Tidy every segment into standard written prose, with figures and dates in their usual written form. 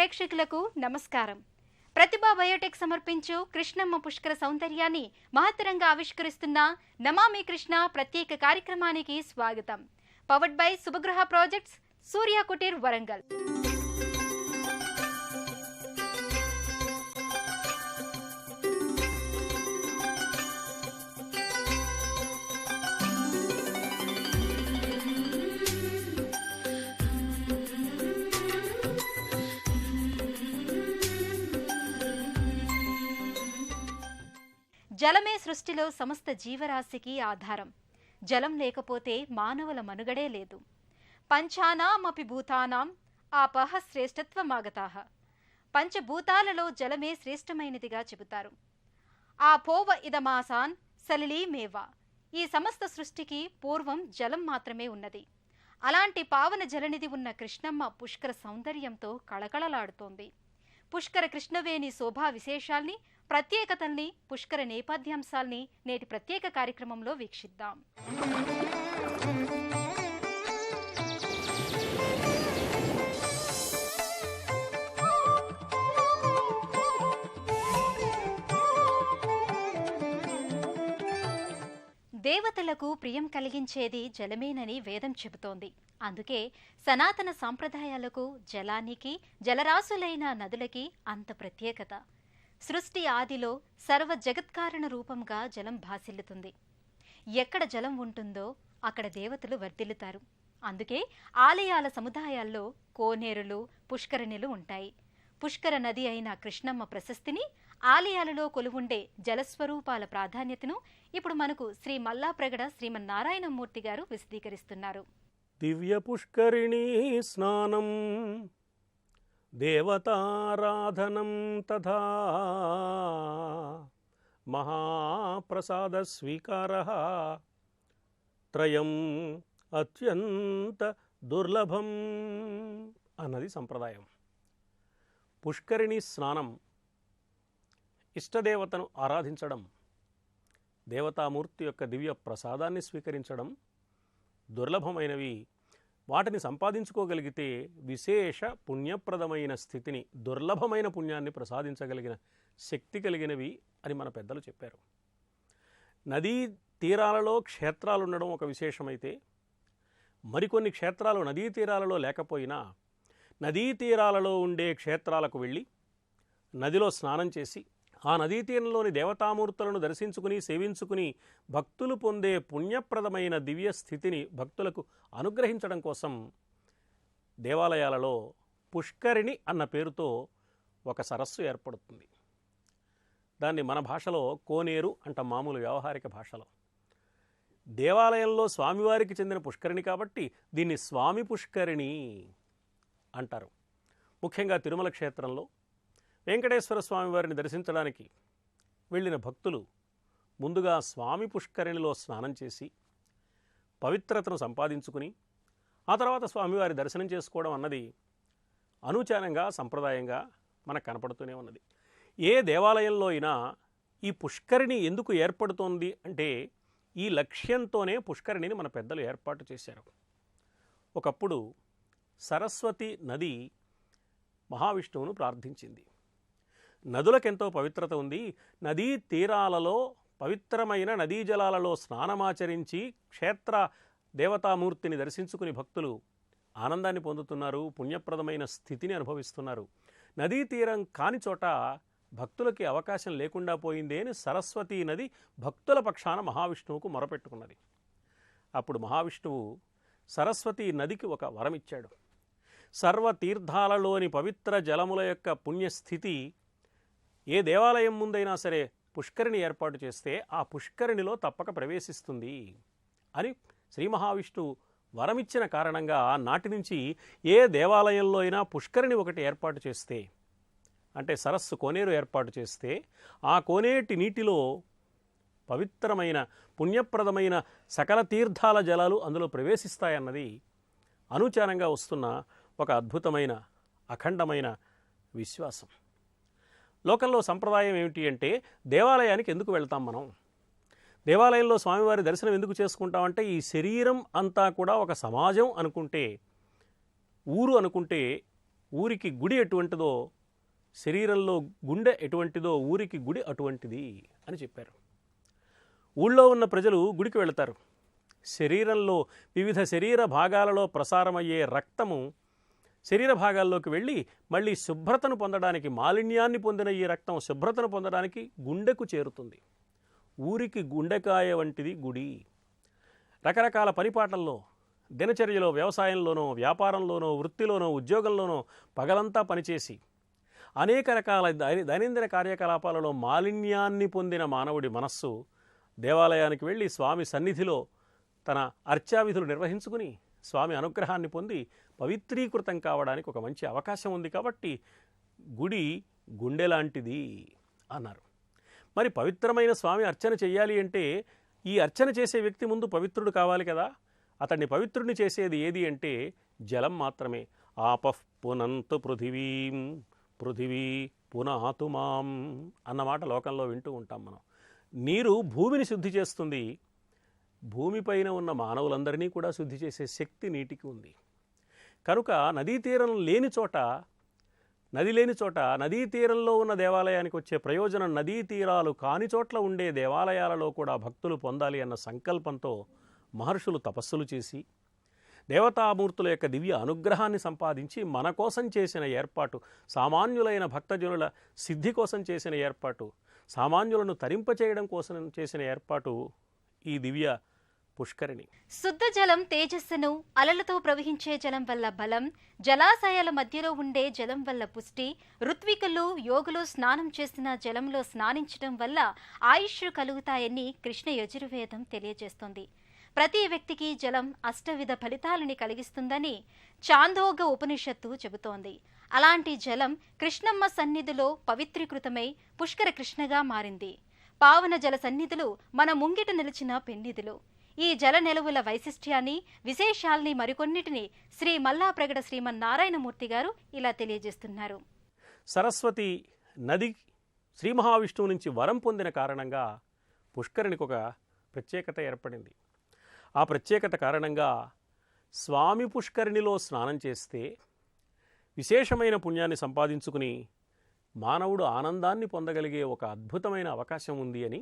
ప్రేక్షకులకు నమస్కారం. ప్రతిభా బయోటెక్ సమర్పించు కృష్ణమ్మ పుష్కర సౌందర్యాన్ని మహత్తరంగా ఆవిష్కరిస్తున్న నమామి కృష్ణ ప్రత్యేక కార్యక్రమానికి స్వాగతం. పవర్డ్ బై శుభగృహ ప్రాజెక్ట్స్, సూర్య కుటీర్, వరంగల్. జలమే సృష్టిలో సమస్త జీవరాశికి ఆధారం. జలం లేకపోతే మానవుల మనుగడే లేదు. పంచానామపి భూతానాం ఆపః శ్రేష్టత్వమాగతాః. పంచభూతాలలో జలమే శ్రేష్టమైనదిగా చెబుతారు. ఆ పోవ ఇదమాసాన్ సలిలీమేవ. ఈ సమస్త సృష్టికి పూర్వం జలం మాత్రమే ఉన్నది. అలాంటి పావన జలనిధి ఉన్న కృష్ణమ్మ పుష్కర సౌందర్యంతో కళకళలాడుతోంది. పుష్కర కృష్ణవేణి శోభా విశేషాల్ని, ప్రత్యేకతల్ని, పుష్కర నేపథ్యాంశాల్ని నేటి ప్రత్యేక కార్యక్రమంలో వీక్షిద్దాం. దేవతలకు ప్రియం కలిగించేది జలమేనని వేదం చెబుతోంది. అందుకే సనాతన సాంప్రదాయాలకు జలానికి, జలరాశులైన నదులకి అంత ప్రత్యేకత. సృష్టి ఆదిలో సర్వ జగత్కారణ రూపంగా జలం భాసిల్లుతుంది. ఎక్కడ జలం ఉంటుందో అక్కడ దేవతలు వర్ధిల్లుతారు. అందుకే ఆలయాల సముదాయాల్లో కోనేరులు, పుష్కరిణులు ఉంటాయి. పుష్కర నది అయిన కృష్ణమ్మ ప్రశస్తిని, ఆలయాలలో కొలువుండే జలస్వరూపాల ప్రాధాన్యతను ఇప్పుడు మనకు శ్రీ మల్లాప్రగడ శ్రీమన్నారాయణమూర్తి గారు విశదీకరిస్తున్నారు. దివ్య పుష్కరిణీ స్నానం దేవతారాధనం తథా మహాప్రసాద స్వీకారః త్రయం అత్యంత దుర్లభం అన్నది సంప్రదాయం. పుష్కరిణీ స్నానం, ఇష్టదేవతను ఆరాధించడం, దేవతామూర్తి యొక్క దివ్య ప్రసాదాన్ని స్వీకరించడం దుర్లభమైనవి. వాటిని సంపాదించుకోగలిగితే విశేష పుణ్యప్రదమైన స్థితిని, దుర్లభమైన పుణ్యాన్ని ప్రసాదించగలిగిన శక్తి కలిగినవి అని మన పెద్దలు చెప్పారు. నదీ తీరాలలో క్షేత్రాలు ఉండడం ఒక విశేషమైతే, మరికొన్ని క్షేత్రాలు నదీ తీరాలలో లేకపోయినా నదీ తీరాలలో ఉండే క్షేత్రాలకు వెళ్ళి నదిలో స్నానం చేసి ఆ నదీ తీరంలోని దేవతామూర్తులను దర్శించుకుని సేవించుకుని భక్తులు పొందే పుణ్యప్రదమైన దివ్య స్థితిని భక్తులకు అనుగ్రహించడం కోసం దేవాలయాలలో పుష్కరిణి అన్న పేరుతో ఒక సరస్సు ఏర్పడుతుంది. దాన్ని మన భాషలో కోనేరు అంట, మామూలు వ్యవహారిక భాషలో. దేవాలయంలో స్వామివారికి చెందిన పుష్కరిణి కాబట్టి దీన్ని స్వామి పుష్కరిణి అంటారు. ముఖ్యంగా తిరుమల క్షేత్రంలో వెంకటేశ్వర స్వామి వారిని దర్శించడానికి వెళ్ళిన భక్తులు ముందుగా స్వామి పుష్కరిణిలో స్నానం చేసి పవిత్రతను సంపాదించుకుని ఆ తర్వాత స్వామివారి దర్శనం చేసుకోవడం అన్నది అనూచానంగా, సంప్రదాయంగా మనకు కనపడుతూనే ఉన్నది. ఏ దేవాలయంలో అయినా ఈ పుష్కరిణి ఎందుకు ఏర్పడుతోంది అంటే ఈ లక్ష్యంతోనే పుష్కరిణిని మన పెద్దలు ఏర్పాటు చేశారు. ఒకప్పుడు సరస్వతి నది మహావిష్ణువును ప్రార్థించింది. నదులకెంతో పవిత్రత ఉంది. నదీ తీరాలలో పవిత్రమైన నదీ జలాలలో స్నానమాచరించి క్షేత్ర దేవతామూర్తిని దర్శించుకుని భక్తులు ఆనందాన్ని పొందుతున్నారు, పుణ్యప్రదమైన స్థితిని అనుభవిస్తున్నారు. నదీ తీరం కాని చోట భక్తులకి అవకాశం లేకుండా పోయిందే అని సరస్వతీ నది భక్తుల పక్షాన మహావిష్ణువుకు మొరపెట్టుకున్నది. అప్పుడు మహావిష్ణువు సరస్వతీ నదికి ఒక వరం ఇచ్చాడు. సర్వతీర్థాలలోని పవిత్ర జలముల యొక్క పుణ్యస్థితి ఏ దేవాలయం ముందైనా సరే పుష్కరిణి ఏర్పాటు చేస్తే ఆ పుష్కరిణిలో తప్పక ప్రవేశిస్తుంది అని శ్రీ మహావిష్ణువు వరమిచ్చిన కారణంగా నాటి నుంచి ఏ దేవాలయంలో అయినా పుష్కరిణి ఒకటి ఏర్పాటు చేస్తే, అంటే సరస్సు కోనేరు ఏర్పాటు చేస్తే, ఆ కోనేటి నీటిలో పవిత్రమైన పుణ్యప్రదమైన సకల తీర్థాల జలాలు అందులో ప్రవేశిస్తాయన్నది అనూచానంగా వస్తున్న ఒక అద్భుతమైన అఖండమైన విశ్వాసం. లోకంలో సంప్రదాయం ఏమిటి అంటే, దేవాలయానికి ఎందుకు వెళ్తాం మనం? దేవాలయంలో స్వామివారి దర్శనం ఎందుకు చేసుకుంటామంటే, ఈ శరీరం అంతా కూడా ఒక సమాజం అనుకుంటే, ఊరు అనుకుంటే ఊరికి గుడి ఎటువంటిదో, శరీరంలో గుండె ఎటువంటిదో ఊరికి గుడి అటువంటిది అని చెప్పారు. ఊళ్ళో ఉన్న ప్రజలు గుడికి వెళతారు. శరీరంలో వివిధ శరీర భాగాలలో ప్రసారమయ్యే రక్తము శరీర భాగాల్లోకి వెళ్ళి మళ్ళీ శుభ్రతను పొందడానికి, మాలిన్యాన్ని పొందిన ఈ రక్తం శుభ్రతను పొందడానికి గుండెకు చేరుతుంది. ఊరికి గుండెకాయ వంటిది గుడి. రకరకాల పరిపాటల్లో, దినచర్యలో, వ్యవసాయంలోనో, వ్యాపారంలోనో, వృత్తిలోనో, ఉద్యోగంలోనో పగలంతా పనిచేసి అనేక రకాల దైనందిన కార్యకలాపాలలో మాలిన్యాన్ని పొందిన మానవుడి మనస్సు దేవాలయానికి వెళ్ళి స్వామి సన్నిధిలో తన అర్చావిధులు నిర్వహించుకుని స్వామి అనుగ్రహాన్ని పొంది పవిత్రీకృతం కావడానికి ఒక మంచి అవకాశం ఉంది. కాబట్టి గుడి గుండె లాంటిది అన్నారు. మరి పవిత్రమైన స్వామి అర్చన చెయ్యాలి అంటే ఈ అర్చన చేసే వ్యక్తి ముందు పవిత్రుడు కావాలి కదా. అతన్ని పవిత్రుడిని చేసేది ఏది అంటే జలం మాత్రమే. ఆపః పునంతు పృథివీం పృథివీ పునాతు మాం అన్నమాట లోకంలో వింటూ ఉంటాం మనం. నీరు భూమిని శుద్ధి చేస్తుంది. భూమిపైన ఉన్న మానవులందరినీ కూడా శుద్ధి చేసే శక్తి నీటికి ఉంది. కనుక నదీ తీరం లేని చోట, నది లేని చోట నదీ తీరంలో ఉన్న దేవాలయానికి వచ్చే ప్రయోజనం నదీ తీరాలు కాని చోట్ల ఉండే దేవాలయాలలో కూడా భక్తులు పొందాలి అన్న సంకల్పంతో మహర్షులు తపస్సులు చేసి దేవతామూర్తుల యొక్క దివ్య అనుగ్రహాన్ని సంపాదించి మన కోసం చేసిన ఏర్పాటు, సామాన్యులైన భక్తజనుల సిద్ధి కోసం చేసిన ఏర్పాటు, సామాన్యులను తరింపచేయడం కోసం చేసిన ఏర్పాటు ఈ దివ్య పుష్కరిణి. శుద్ధ జలం తేజస్సును, అలలతో ప్రవహించే జలం వల్ల బలం, జలాశయాల మధ్యలో ఉండే జలం వల్ల పుష్టి, ఋత్వికులు, యోగులు స్నానం చేసిన జలంలో స్నానించడం వల్ల ఆయుష్ కలుగుతాయని కృష్ణ యజుర్వేదం తెలియజేస్తోంది. ప్రతి వ్యక్తికి జలం అష్టవిధ ఫలితాలని కలిగిస్తుందని చాందోగ ఉపనిషత్తు చెబుతోంది. అలాంటి జలం కృష్ణమ్మ సన్నిధిలో పవిత్రీకృతమై పుష్కర కృష్ణగా మారింది. పావన జల సన్నిధులు మన ముంగిట నిలిచిన పెన్నిధులు. ఈ జల నిలువుల వైశిష్ట్యాన్ని, విశేషాల్ని మరికొన్నిటిని శ్రీ మల్లాప్రగడ శ్రీమన్నారాయణమూర్తి గారు ఇలా తెలియజేస్తున్నారు. సరస్వతి నది శ్రీ మహావిష్ణువు నుంచి వరం పొందిన కారణంగా పుష్కరిణికి ఒక ప్రత్యేకత ఏర్పడింది. ఆ ప్రత్యేకత కారణంగా స్వామి పుష్కరిణిలో స్నానం చేస్తే విశేషమైన పుణ్యాన్ని సంపాదించుకుని మానవుడు ఆనందాన్ని పొందగలిగే ఒక అద్భుతమైన అవకాశం ఉంది అని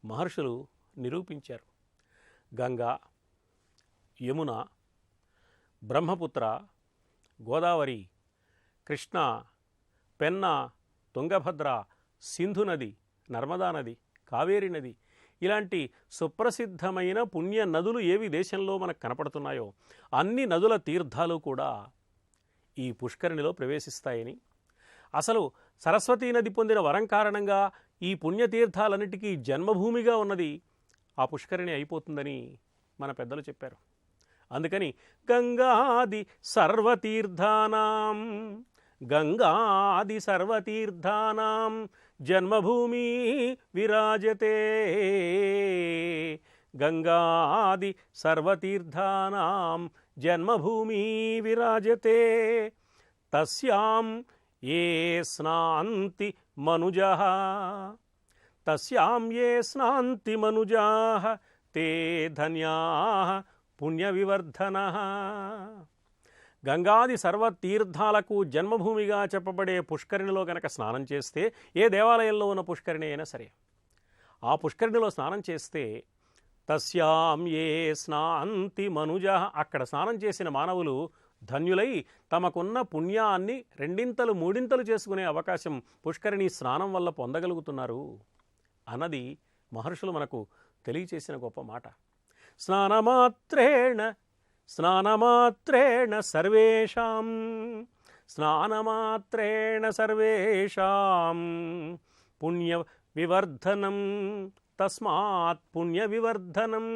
మహర్షులు నిరూపించారు. గంగా, యమున, బ్రహ్మపుత్ర, గోదావరి, కృష్ణ, పెన్న, తుంగభద్ర, సింధు నది, నర్మదా నది, కావేరి నది ఇలాంటి సుప్రసిద్ధమైన పుణ్య నదులు ఏవి దేశంలో మనకు కనపడుతున్నాయో అన్ని నదుల తీర్థాలు కూడా ఈ పుష్కరిణిలో ప్రవేశిస్తాయని, అసలు సరస్వతీ నది పొందిన వరం కారణంగా ఈ పుణ్యతీర్థాలన్నిటికీ జన్మభూమిగా ఉన్నది ఆ పుష్కరిణి అయిపోతుందని మన పెద్దలు చెప్పారు. అందుకని గంగాది సర్వతీర్థానాం జన్మభూమి విరాజతే, గంగాది సర్వతీర్థానాం జన్మభూమి విరాజతే, తస్యాం ఏ స్నాంతి మనుజః, తస్యాం ఏ స్నాంతి మనుజాః తే ధన్యాః పుణ్యవివర్ధనః. గంగాది సర్వతీర్థాలకు జన్మభూమిగా చెప్పబడే పుష్కరిణిలో గనక స్నానం చేస్తే, ఏ దేవాలయంలో ఉన్న పుష్కరిణి అయినా సరే, ఆ పుష్కరిణిలో స్నానం చేస్తే తస్యాం ఏ స్నాంతి మనుజః, అక్కడ స్నానం చేసిన మానవులు ధన్యులై తమకున్న పుణ్యాన్ని రెండింతలు మూడింతలు చేసుకునే అవకాశం పుష్కరిణి స్నానం వల్ల పొందగలుగుతున్నారు అన్నది మహర్షులు మనకు తెలియచేసిన గొప్ప మాట. స్నానమాత్రేణ సర్వేషాం పుణ్య వివర్ధనం, తస్మాత్ పుణ్య వివర్ధనం.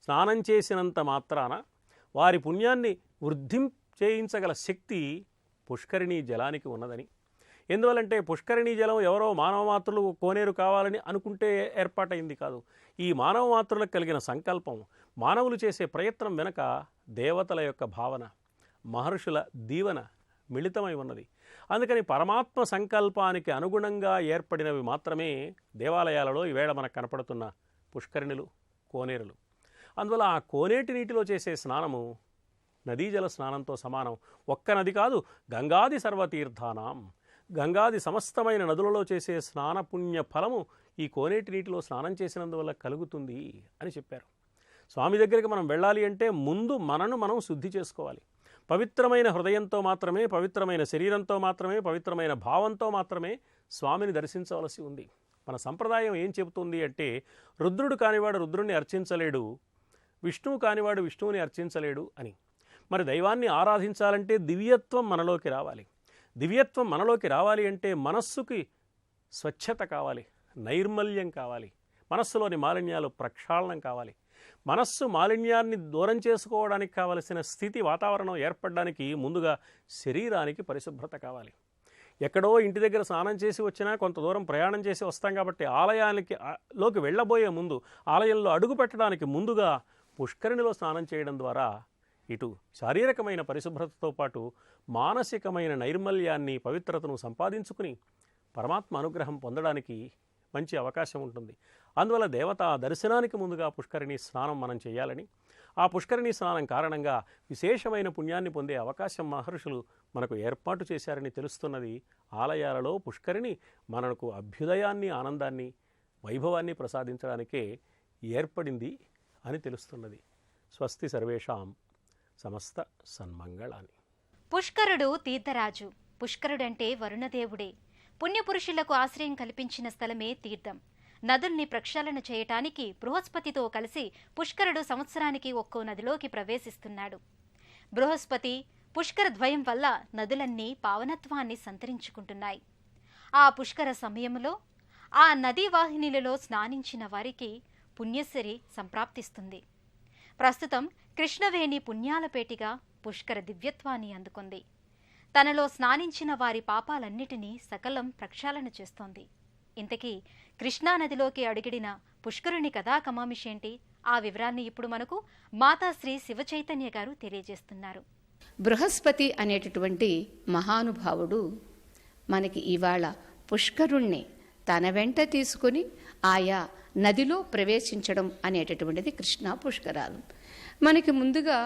స్నానం చేసినంత మాత్రాన వారి పుణ్యాన్ని వృద్ధి చేయించగల శక్తి పుష్కరిణీ జలానికి ఉన్నదని. ఎందువల్లంటే పుష్కరిణీ జలం ఎవరో మానవ మాతృలు కోనేరు కావాలని అనుకుంటే ఏర్పాటైంది కాదు. ఈ మానవ మాతృలకు కలిగిన సంకల్పం, మానవులు చేసే ప్రయత్నం వెనక దేవతల యొక్క భావన, మహర్షుల దీవెన మిళితమై ఉన్నది. అందుకని పరమాత్మ సంకల్పానికి అనుగుణంగా ఏర్పడినవి మాత్రమే దేవాలయాలలో ఈవేళ మనకు నదీజల స్నానంతో సమానం. ఒక్క నది కాదు, గంగాది సర్వతీర్థానాం, గంగాది సమస్తమైన నదులలో చేసే స్నాన పుణ్య ఫలము ఈ కోనేటి నీటిలో స్నానం చేసినందువల్ల కలుగుతుంది అని చెప్పారు. స్వామి దగ్గరికి మనం వెళ్ళాలి అంటే ముందు మనను మనం శుద్ధి చేసుకోవాలి. పవిత్రమైన హృదయంతో మాత్రమే, పవిత్రమైన శరీరంతో మాత్రమే, పవిత్రమైన భావంతో మాత్రమే స్వామిని దర్శించవలసి ఉంది. మన సంప్రదాయం ఏం చెబుతుంది అంటే, రుద్రుడు కానివాడు రుద్రుణ్ణి అర్చించలేడు, విష్ణువు కానివాడు విష్ణువుని అర్చించలేడు అని. మరి దైవాన్ని ఆరాధించాలంటే దివ్యత్వం మనలోకి రావాలి. దివ్యత్వం మనలోకి రావాలి అంటే మనస్సుకి స్వచ్ఛత కావాలి, నైర్మల్యం కావాలి, మనస్సులోని మాలిన్యాలు ప్రక్షాళనం కావాలి. మనస్సు మాలిన్యాన్ని దూరం చేసుకోవడానికి కావలసిన స్థితి, వాతావరణం ఏర్పడడానికి ముందుగా శరీరానికి పరిశుభ్రత కావాలి. ఎక్కడో ఇంటి దగ్గర స్నానం చేసి వచ్చినా కొంత దూరం ప్రయాణం చేసి వస్తాం కాబట్టి లోకి వెళ్ళబోయే ముందు, ఆలయంలో అడుగు పెట్టడానికి ముందుగా పుష్కరిణిలో స్నానం చేయడం ద్వారా ఇటు శారీరకమైన పరిశుభ్రతతో పాటు మానసికమైన నైర్మల్యాన్ని, పవిత్రతను సంపాదించుకుని పరమాత్మ అనుగ్రహం పొందడానికి మంచి అవకాశం ఉంటుంది. అందువల్ల దేవతా దర్శనానికి ముందుగా పుష్కరిణి స్నానం మనం చేయాలని, ఆ పుష్కరిణి స్నానం కారణంగా విశేషమైన పుణ్యాన్ని పొందే అవకాశం మహర్షులు మనకు ఏర్పాటు చేశారని తెలుస్తున్నది. ఆలయాలలో పుష్కరిణి మనకు అభ్యుదయాన్ని, ఆనందాన్ని, వైభవాన్ని ప్రసాదించడానికే ఏర్పడింది అని తెలుస్తున్నది. స్వస్తి సర్వేషాం సమస్త సన్మంగళాని. పుష్కరుడు తీర్థరాజు. పుష్కరుడంటే వరుణదేవుడే. పుణ్యపురుషులకు ఆశ్రయం కల్పించిన స్థలమే తీర్థం. నదుల్ని ప్రక్షాళన చేయటానికి బృహస్పతితో కలిసి పుష్కరుడు సంవత్సరానికి ఒక్కో నదిలోకి ప్రవేశిస్తున్నాడు. బృహస్పతి పుష్కర ద్వయం వల్ల నదులన్నీ పావనత్వాన్ని సంతరించుకుంటున్నాయి. ఆ పుష్కర సమయంలో ఆ నదీ వాహినిలలో స్నానించిన వారికి పుణ్యశ్రీ సంప్రాప్తిస్తుంది. ప్రస్తుతం కృష్ణవేణి పుణ్యాలపేటిగా పుష్కర దివ్యత్వాన్ని అందుకుంది. తనలో స్నానించిన వారి పాపాలన్నిటినీ సకలం ప్రక్షాళన చేస్తోంది. ఇంతకీ కృష్ణానదిలోకి అడుగిడిన పుష్కరుని కథా కమామిషేంటి? ఆ వివరాన్ని ఇప్పుడు మనకు మాతాశ్రీ శివచైతన్య గారు తెలియజేస్తున్నారు. బృహస్పతి అనేటటువంటి మహానుభావుడు మనకి ఇవాళ పుష్కరుణ్ణి తన వెంట తీసుకుని ఆయా నదిలో ప్రవేశించడం అనేటటువంటిది కృష్ణా పుష్కరాలు. మనకి ముందుగా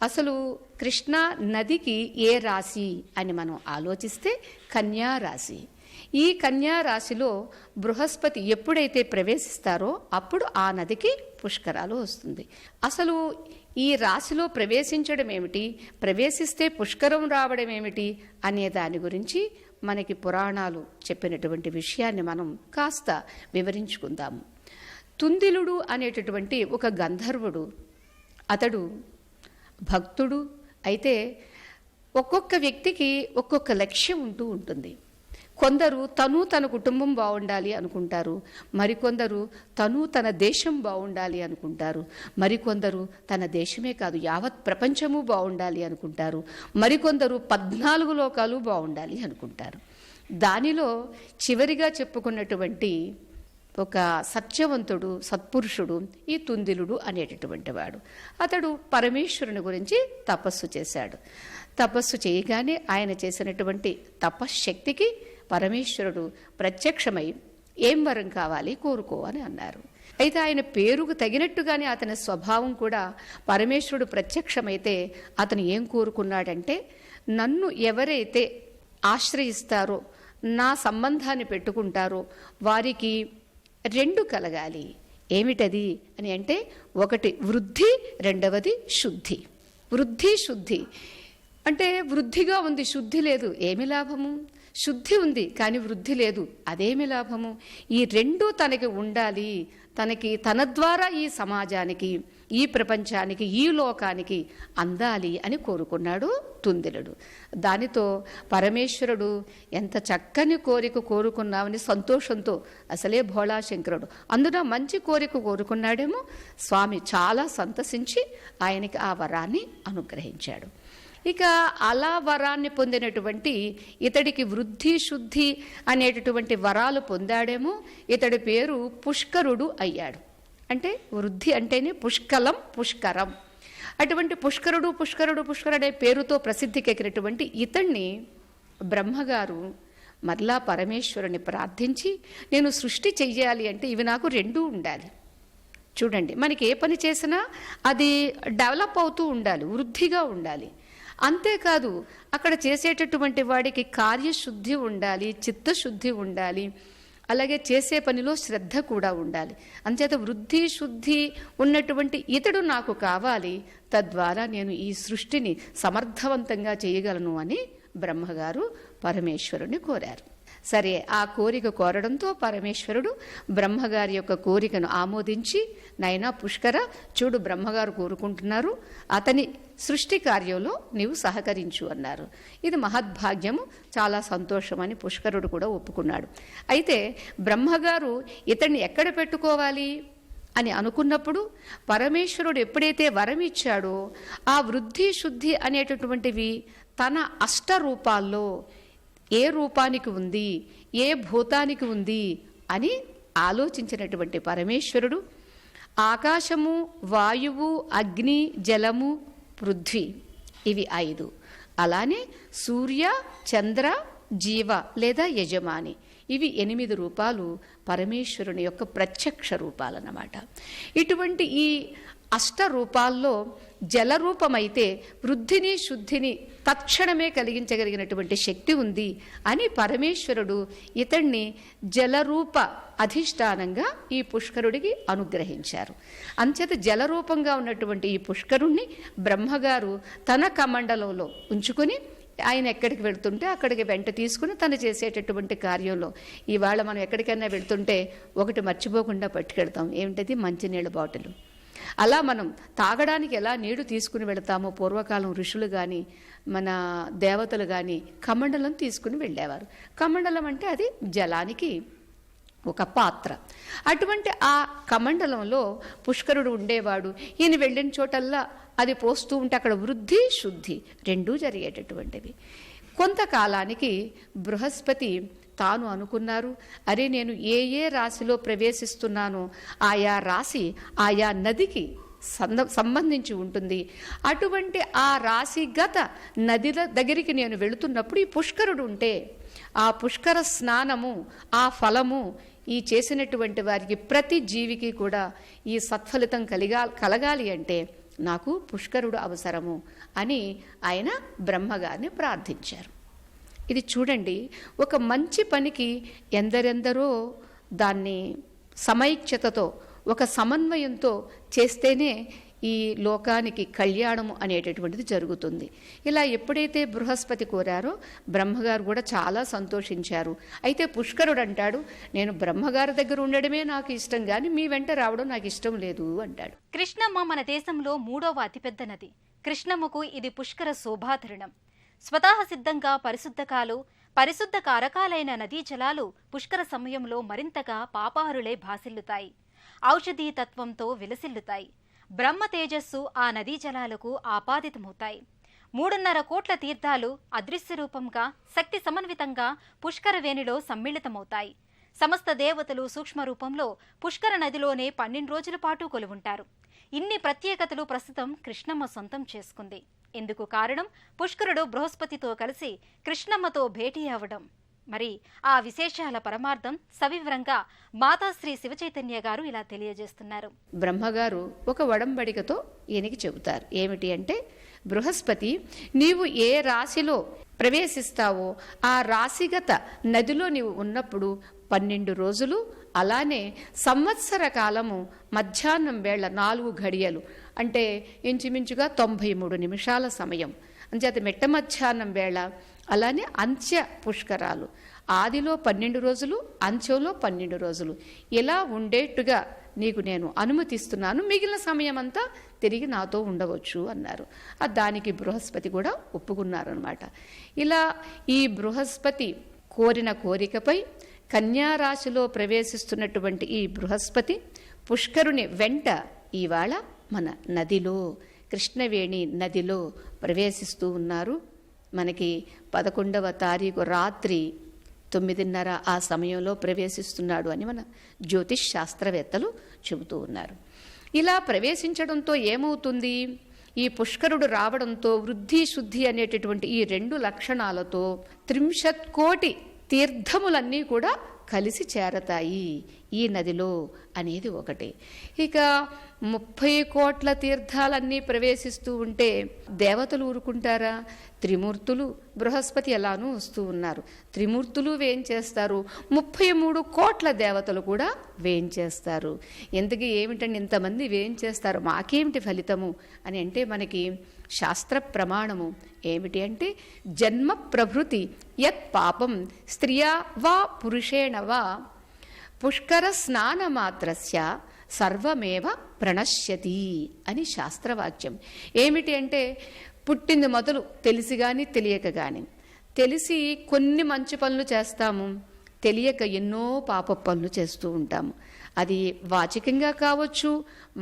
అసలు కృష్ణా నదికి ఏ రాశి అని మనం ఆలోచిస్తే కన్యా రాశి. ఈ కన్యా రాశిలో బృహస్పతి ఎప్పుడైతే ప్రవేశిస్తారో అప్పుడు ఆ నదికి పుష్కరాలు వస్తుంది. అసలు ఈ రాశిలో ప్రవేశించడం ఏమిటి, ప్రవేశిస్తే పుష్కరం రావడం ఏమిటి అనే దాని గురించి మనకి పురాణాలు చెప్పినటువంటి విషయాన్ని మనం కాస్త వివరించుకుందాము. తుందిలుడు అనేటటువంటి ఒక గంధర్వుడు, అతడు భక్తుడు. అయితే ఒక్కొక్క వ్యక్తికి ఒక్కొక్క లక్ష్యం ఉంటూ ఉంటుంది. కొందరు తన కుటుంబం బాగుండాలి అనుకుంటారు, మరికొందరు తన దేశం బాగుండాలి అనుకుంటారు, మరికొందరు తన దేశమే కాదు యావత్ ప్రపంచము బాగుండాలి అనుకుంటారు, మరికొందరు 14 లోకాలు బాగుండాలి అనుకుంటారు. దానిలో చివరిగా చెప్పుకున్నటువంటి ఒక సత్యవంతుడు, సత్పురుషుడు ఈ తుందిలుడు అనేటటువంటి వాడు. అతడు పరమేశ్వరుని గురించి తపస్సు చేశాడు. తపస్సు చేయగానే ఆయన చేసినటువంటి తపశ్శక్తికి పరమేశ్వరుడు ప్రత్యక్షమై ఏం వరం కావాలి కోరుకో అని అన్నారు. అయితే ఆయన పేరుకు తగినట్టుగానే అతని స్వభావం కూడా పరమేశ్వరుడు ప్రత్యక్షమైతే అతను ఏం కోరుకున్నాడంటే, నన్ను ఎవరైతే ఆశ్రయిస్తారో, నా సంబంధాన్ని పెట్టుకుంటారో వారికి 2 కలగాలి. ఏమిటది అని అంటే, ఒకటి వృద్ధి, రెండవది శుద్ధి. వృద్ధి శుద్ధి అంటే వృద్ధిగా ఉంది, శుద్ధి లేదు, ఏమి లాభము? శుద్ధి ఉంది కానీ వృద్ధి లేదు, అదేమి లాభము? ఈ 2 తనకి ఉండాలి. తన ద్వారా ఈ సమాజానికి, ఈ ప్రపంచానికి, ఈ లోకానికి అందాలి అని కోరుకున్నాడు తుందిలుడు. దానితో పరమేశ్వరుడు ఎంత చక్కని కోరిక కోరుకున్నామని సంతోషంతో, అసలే భోళాశంకరుడు, అందున మంచి కోరిక కోరుకున్నాడేమో, స్వామి చాలా సంతసించి ఆయనకి ఆ వరాన్ని అనుగ్రహించాడు. ఇక అలా వరాన్ని పొందినటువంటి ఇతడికి వృద్ధి శుద్ధి అనేటటువంటి వరాలు పొందాడేమో, ఇతడి పేరు పుష్కరుడు అయ్యాడు. అంటే వృద్ధి అంటేనే పుష్కలం, పుష్కరం. అటువంటి పుష్కరుడే పేరుతో ప్రసిద్ధికెక్కినటువంటి ఇతన్ని బ్రహ్మగారు మరలా పరమేశ్వరుని ప్రార్థించి, నేను సృష్టి చెయ్యాలి అంటే ఇవి నాకు 2 ఉండాలి. చూడండి, మనకి ఏ పని చేసినా అది డెవలప్ అవుతూ ఉండాలి, వృద్ధిగా ఉండాలి. అంతేకాదు అక్కడ చేసేటటువంటి వాడికి కార్యశుద్ధి ఉండాలి, చిత్తశుద్ధి ఉండాలి, అలాగే చేసే పనిలో శ్రద్ధ కూడా ఉండాలి. అంచేత వృద్ధి శుద్ధి ఉన్నటువంటి ఇతడు నాకు కావాలి, తద్వారా నేను ఈ సృష్టిని సమర్థవంతంగా చేయగలను అని బ్రహ్మగారు పరమేశ్వరుని కోరారు. సరే, ఆ కోరిక కోరడంతో పరమేశ్వరుడు బ్రహ్మగారి యొక్క కోరికను ఆమోదించి, నాయనా పుష్కర, చూడు బ్రహ్మగారు కోరుకుంటున్నారు, అతని సృష్టి కార్యంలో నీవు సహకరించు అన్నారు. ఇది మహద్భాగ్యము, చాలా సంతోషం అని పుష్కరుడు కూడా ఒప్పుకున్నాడు. అయితే బ్రహ్మగారు ఇతన్ని ఎక్కడ పెట్టుకోవాలి అని అనుకున్నప్పుడు పరమేశ్వరుడు ఎప్పుడైతే వరం ఇచ్చాడో ఆ వృద్ధి శుద్ధి అనేటటువంటివి తన అష్టరూపాల్లో ఏ రూపానికి ఉంది, ఏ భూతానికి ఉంది అని ఆలోచించినటువంటి పరమేశ్వరుడు ఆకాశము, వాయువు, అగ్ని, జలము, పృథ్వీ ఇవి 5, అలానే సూర్య, చంద్ర, జీవ లేదా యజమాని ఇవి 8 రూపాలు పరమేశ్వరుని యొక్క ప్రత్యక్ష రూపాలన్నమాట. ఇటువంటి ఈ అష్టరూపాల్లో జలరూపమైతే వృద్ధిని శుద్ధిని తక్షణమే కలిగించగలిగినటువంటి శక్తి ఉంది అని పరమేశ్వరుడు ఇతన్ని జలరూప అధిష్టానంగా ఈ పుష్కరుడికి అనుగ్రహించారు. అంచేత జలరూపంగా ఉన్నటువంటి ఈ పుష్కరుణ్ణి బ్రహ్మగారు తన కమండలంలో ఉంచుకొని ఆయన ఎక్కడికి వెళ్తుంటే అక్కడికి వెంట తీసుకుని తను చేసేటటువంటి కార్యంలో, ఇవాళ మనం ఎక్కడికైనా వెళ్తుంటే ఒకటి మర్చిపోకుండా పట్టుకెళ్తాం, ఏమిటది? మంచినీళ్ళ బాటిల్. అలా మనం తాగడానికి ఎలా నీళ్లు తీసుకుని వెళతామో పూర్వకాలం ఋషులు కానీ మన దేవతలు కానీ కమండలం తీసుకుని వెళ్ళేవారు. కమండలం అంటే అది జలానికి ఒక పాత్ర. అటువంటి ఆ కమండలంలో పుష్కరుడు ఉండేవాడు. ఈయన వెళ్ళిన చోటల్లా అది పోస్తూ ఉంటే అక్కడ వృద్ధి శుద్ధి రెండూ జరిగేటటువంటివి. కొంతకాలానికి బృహస్పతి తాను అనుకున్నారు, అరే నేను ఏ రాశిలో ప్రవేశిస్తున్నానో ఆయా రాశి ఆయా నదికి సంబంధించి ఉంటుంది. అటువంటి ఆ రాశిగత నదిల దగ్గరికి నేను వెళుతున్నప్పుడు ఈ పుష్కరుడు ఉంటే ఆ పుష్కర స్నానము, ఆ ఫలము ఈ చేసినటువంటి వారికి ప్రతి జీవికి కూడా ఈ సత్ఫలితం కలగాలి అంటే నాకు పుష్కరుడు అవసరము అని ఆయన బ్రహ్మగారిని ప్రార్థించారు. ఇది చూడండి, ఒక మంచి పనికి ఎందరెందరో దాన్ని సమైక్యతతో ఒక సమన్వయంతో చేస్తేనే ఈ లోకానికి కళ్యాణము అనేటటువంటిది జరుగుతుంది. ఇలా ఎప్పుడైతే బృహస్పతి కోరారో బ్రహ్మగారు కూడా చాలా సంతోషించారు. అయితే పుష్కరుడు అంటాడు, నేను బ్రహ్మగారి దగ్గర ఉండడమే నాకు ఇష్టం కానీ మీ వెంట రావడం నాకు ఇష్టం లేదు అంటాడు. కృష్ణమ్మ మన దేశంలో 3వ అతిపెద్ద నది. కృష్ణమ్మకు ఇది పుష్కర శోభాధరణం. స్వతహా సిద్ధంగా పరిశుద్ధ కారకాలైన నదీ జలాలు పుష్కర సమయంలో మరింతగా పాపారులే భాసిల్లుతాయి, ఔషధీ తత్వంతో విలసిల్లుతాయి. బ్రహ్మ తేజస్సు ఆ నదీ జలాలకు ఆపాదితమవుతాయి. 3.5 కోట్ల తీర్థాలు అదృశ్య రూపంగా శక్తి సమన్వితంగా పుష్కర వేణిలో సమ్మిళితమవుతాయి. సమస్త దేవతలు సూక్ష్మ రూపంలో పుష్కర నదిలోనే 12 రోజుల పాటు కొలువుంటారు. ఇన్ని ప్రత్యేకతలు ప్రస్తుతం కృష్ణమ్మ సొంతం చేసుకుంది. ఇందుకు కారణం పుష్కరుడు బృహస్పతితో కలిసి కృష్ణమ్మతో భేటీ అవడం. మరి ఆ విశేషాల పరమార్థం సవివరంగా మాతాశ్రీ శివచైతన్య గారు ఇలా తెలియజేస్తున్నారు. బ్రహ్మగారు ఒక వడంబడికతో ఈయనకి చెబుతారు. ఏమిటి అంటే, బృహస్పతి నీవు ఏ రాశిలో ప్రవేశిస్తావో ఆ రాశిగత నదిలో నీవు ఉన్నప్పుడు 12 రోజులు, అలానే సంవత్సర కాలము మధ్యాహ్నం వేళ 4 గడియలు అంటే ఇంచుమించుగా 93 నిమిషాల సమయం. అంచేత మెట్ట మధ్యాహ్నం వేళ, అలానే అంత్య పుష్కరాలు, ఆదిలో 12 రోజులు, అంత్యంలో 12 రోజులు ఇలా ఉండేట్టుగా నీకు నేను అనుమతిస్తున్నాను, మిగిలిన సమయం అంతా తిరిగి నాతో ఉండవచ్చు అన్నారు. దానికి బృహస్పతి కూడా ఒప్పుకున్నారనమాట. ఇలా ఈ బృహస్పతి కోరిన కోరికపై కన్యారాశిలో ప్రవేశిస్తున్నటువంటి ఈ బృహస్పతి పుష్కరుని వెంట ఇవాళ మన నదిలో, కృష్ణవేణి నదిలో ప్రవేశిస్తూ ఉన్నారు. మనకి 11వ తారీఖు రాత్రి 9:30 ఆ సమయంలో ప్రవేశిస్తున్నాడు అని మన జ్యోతిష్ శాస్త్రవేత్తలు చెబుతూ ఉన్నారు. ఇలా ప్రవేశించడంతో ఏమవుతుంది? ఈ పుష్కరుడు రావడంతో వృద్ధి శుద్ధి అనేటటువంటి ఈ 2 లక్షణాలతో 30 కోటి తీర్థములన్నీ కూడా కలిసి చేరతాయి. ఈ నదిలో అనేది ఒకటి. ఇక 30 కోట్ల తీర్థాలన్నీ ప్రవేశిస్తూ ఉంటే దేవతలు ఊరుకుంటారా? త్రిమూర్తులు, బృహస్పతి ఎలానూ వస్తూ ఉన్నారు, త్రిమూర్తులు వేయించేస్తారు, 33 కోట్ల దేవతలు కూడా వేయించేస్తారు. ఎందుకు ఏమిటండి ఇంతమంది వేయించేస్తారు, మాకేమిటి ఫలితము అని అంటే మనకి శాస్త్ర ప్రమాణము ఏమిటి అంటే, జన్మ ప్రభృతి యత్ పాపం స్త్రియా వా పురుషేణ వా పుష్కర స్నానమాత్రస్య సర్వమేవ ప్రణశ్యతి అని శాస్త్రవాక్యం. ఏమిటి అంటే, పుట్టింది మొదలు తెలిసి కానీ తెలియక కానీ, తెలిసి కొన్ని మంచి పనులు చేస్తాము, తెలియక ఎన్నో పాప పనులు చేస్తూ ఉంటాము. అది వాచికంగా కావచ్చు,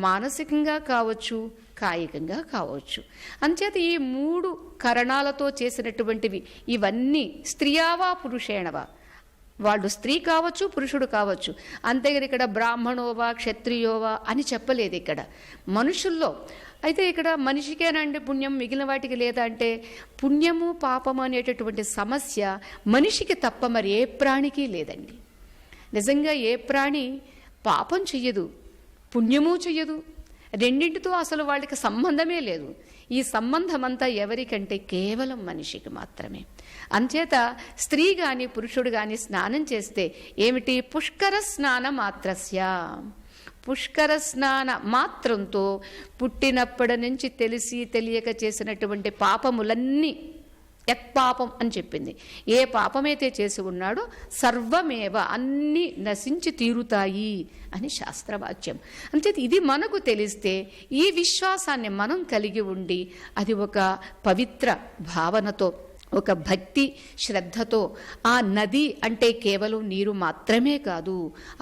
మానసికంగా కావచ్చు, కాయికంగా కావచ్చు. అంచేత ఈ 3 కరణాలతో చేసినటువంటివి ఇవన్నీ స్త్రీయావా పురుషేణవా, వాళ్ళు స్త్రీ కావచ్చు, పురుషుడు కావచ్చు. అంతేగాని ఇక్కడ బ్రాహ్మణోవా క్షత్రియోవా అని చెప్పలేదు ఇక్కడ మనుషుల్లో. అయితే ఇక్కడ మనిషికేనండి పుణ్యం, మిగిలిన వాటికి లేదా అంటే, పుణ్యము పాపము అనేటటువంటి సమస్య మనిషికి తప్ప మరి ఏ ప్రాణికి లేదండి. నిజంగా ఏ ప్రాణి పాపం చెయ్యదు, పుణ్యము చెయ్యదు, రెండింటితో అసలు వాళ్ళకి సంబంధమే లేదు. ఈ సంబంధం అంతా ఎవరికంటే కేవలం మనిషికి మాత్రమే. అంచేత స్త్రీ కానీ పురుషుడు కానీ స్నానం చేస్తే ఏమిటి, పుష్కర స్నాన మాత్రస్య, పుష్కర స్నాన మాత్రంతో పుట్టినప్పటి నుంచి తెలిసి తెలియక చేసినటువంటి పాపములన్నీ యత్పాపం అని చెప్పింది. ఏ పాపమైతే చేసి ఉన్నాడో సర్వమేవ అన్నీ నశించి తీరుతాయి అని శాస్త్రవాక్యం. అంతే ఇది మనకు తెలిస్తే ఈ విశ్వాసాన్ని మనం కలిగి ఉండి అది ఒక పవిత్ర భావనతో, ఒక భక్తి శ్రద్ధతో, ఆ నది అంటే కేవలం నీరు మాత్రమే కాదు,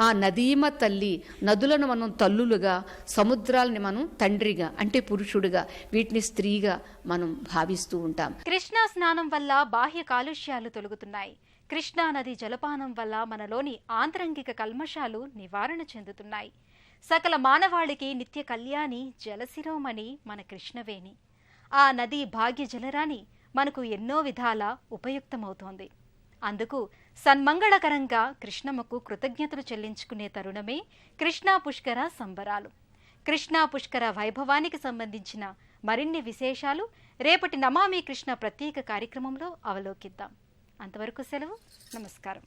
ఆ నదీమ తల్లి, నదులను మనం తల్లులుగా, సముద్రాలని మనం తండ్రిగా అంటే పురుషుడిగా, వీటిని స్త్రీగా మనం భావిస్తూ ఉంటాం. కృష్ణా స్నానం వల్ల బాహ్య కాలుష్యాలు తొలగుతున్నాయి. కృష్ణా నది జలపానం వల్ల మనలోని ఆంతరంగిక కల్మషాలు నివారణ చెందుతున్నాయి. సకల మానవాళికి నిత్య కళ్యాణి జలశిరోమణి మన కృష్ణవేణి. ఆ నది భాగ్య జలరాని మనకు ఎన్నో విధాల ఉపయుక్తమవుతోంది. అందుకు సన్మంగళకరంగా కృష్ణమ్మకు కృతజ్ఞతలు చెల్లించుకునే తరుణమే కృష్ణా పుష్కర సంబరాలు. కృష్ణా పుష్కర వైభవానికి సంబంధించిన మరిన్ని విశేషాలు రేపటి నమామి కృష్ణ ప్రత్యేక కార్యక్రమంలో అవలోకిద్దాం. అంతవరకు సెలవు, నమస్కారం.